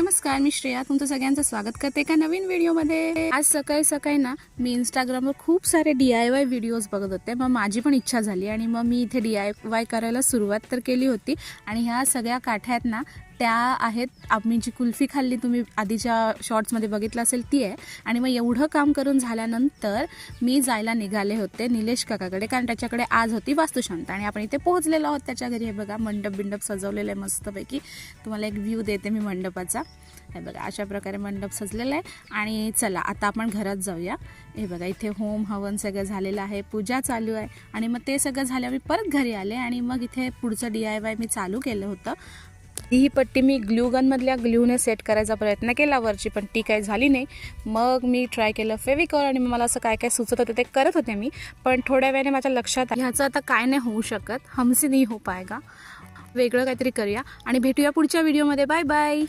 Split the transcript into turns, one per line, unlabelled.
नमस्कार, मी श्रेया तुमचं सगळ्यांचं स्वागत करते एका नवीन व्हिडिओमध्ये। आज सकाळी सकाळी ना मी इंस्टाग्रामवर खूप सारे DIY व्हिडिओज बघत होते। मग माझी पण इच्छा झाली आणि मग मी इथे DIY करायला सुरुवात तर केली होती। आणि ह्या सगळ्या काठ्या आहेत ना त्या आहेत आम्ही जी कुल्फी खाल्ली तुम्ही आधीच्या शॉर्ट्समध्ये बघितलं असेल ती आहे। आणि मग एवढं काम करून झाल्यानंतर मी जायला निघाले होते निलेश काकाकडे, कारण त्याच्याकडे आज होती वास्तुशांती आणि आपण इथे पोहोचलेलो आहोत त्याच्या घरी। हे बघा मंडप बिंडप सजवलेलं आहे मस्तपैकी। तुम्हाला एक व्ह्यू देते मी मंडपाचा। हे बघा अशा प्रकारे मंडप सजलेला आहे। आणि चला आता आपण घरात जाऊया। हे बघा इथे होम हवन सगळं झालेलं आहे, पूजा चालू आहे। आणि मग ते सगळं झाल्यावर मी परत घरी आले आणि मग इथे पुढचं DIY मी चालू केलं होतं। ही पट्टी मी ग्लूगनमधल्या ग्लूने सेट करायचा प्रयत्न केला वरची, पण ती काही झाली नाही। मग मी ट्राय केलं फेविकॉल आणि मला असं काय काय सुचत होतं ते करत होते मी। पण थोड्या वेळाने माझ्या लक्षात आलं ह्याचं आता काय नाही होऊ शकत, हमसे नाही हो पाएगा, वेगळं काहीतरी करूया। आणि भेटूया पुढच्या व्हिडिओमध्ये। Bye bye.